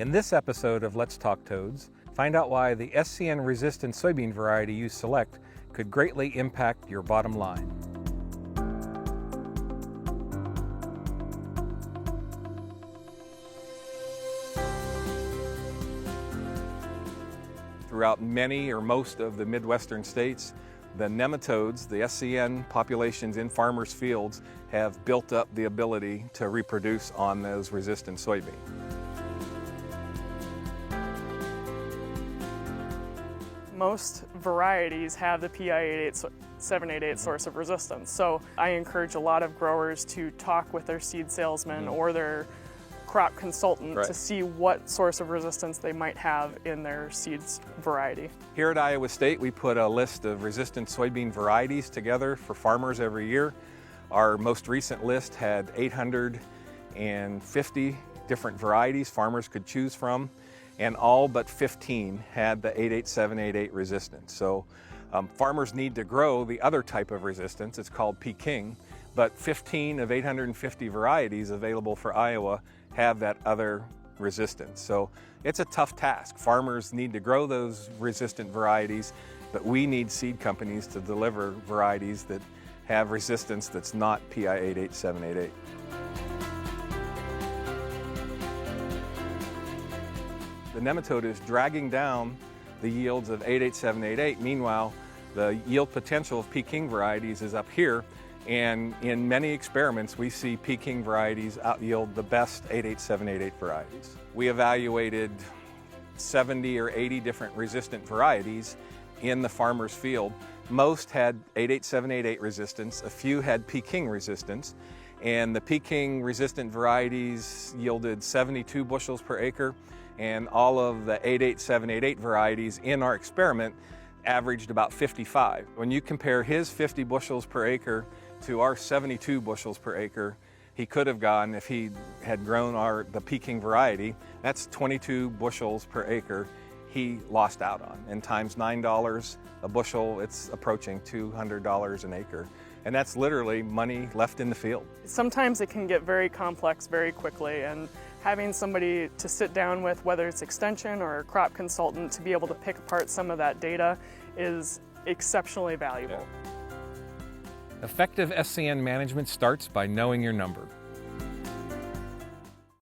In this episode of Let's Talk Todes, find out why the SCN-Resistant soybean variety you select could greatly impact your bottom line. Throughout many or most of the Midwestern states, the nematodes, the SCN populations in farmers' fields, have built up the ability to reproduce on those resistant soybean. Most varieties have the PI788 source of resistance, so I encourage a lot of growers to talk with their seed salesman or their crop consultant to see what source of resistance they might have in their seeds variety. Here at Iowa State, we put a list of resistant soybean varieties together for farmers every year. Our most recent list had 850 different varieties farmers could choose from, and all but 15 had the 88788 resistance. So farmers need to grow the other type of resistance. It's called Peking, but 15 of 850 varieties available for Iowa have that other resistance. So it's a tough task. Farmers need to grow those resistant varieties, but we need seed companies to deliver varieties that have resistance that's not PI 88788. The nematode is dragging down the yields of 88788. Meanwhile, the yield potential of Peking varieties is up here, and in many experiments we see Peking varieties out-yield the best 88788 varieties. We evaluated 70 or 80 different resistant varieties in the farmer's field. Most had 88788 resistance, a few had Peking resistance, and the Peking resistant varieties yielded 72 bushels per acre, and all of the 88788 varieties in our experiment averaged about 55. When you compare his 50 bushels per acre to our 72 bushels per acre, he could have gotten, if he had grown the Peking variety, that's 22 bushels per acre he lost out on. And times $9 a bushel, it's approaching $200 an acre. And that's literally money left in the field. Sometimes it can get very complex very quickly, and having somebody to sit down with, whether it's extension or a crop consultant, to be able to pick apart some of that data is exceptionally valuable. Effective SCN management starts by knowing your number.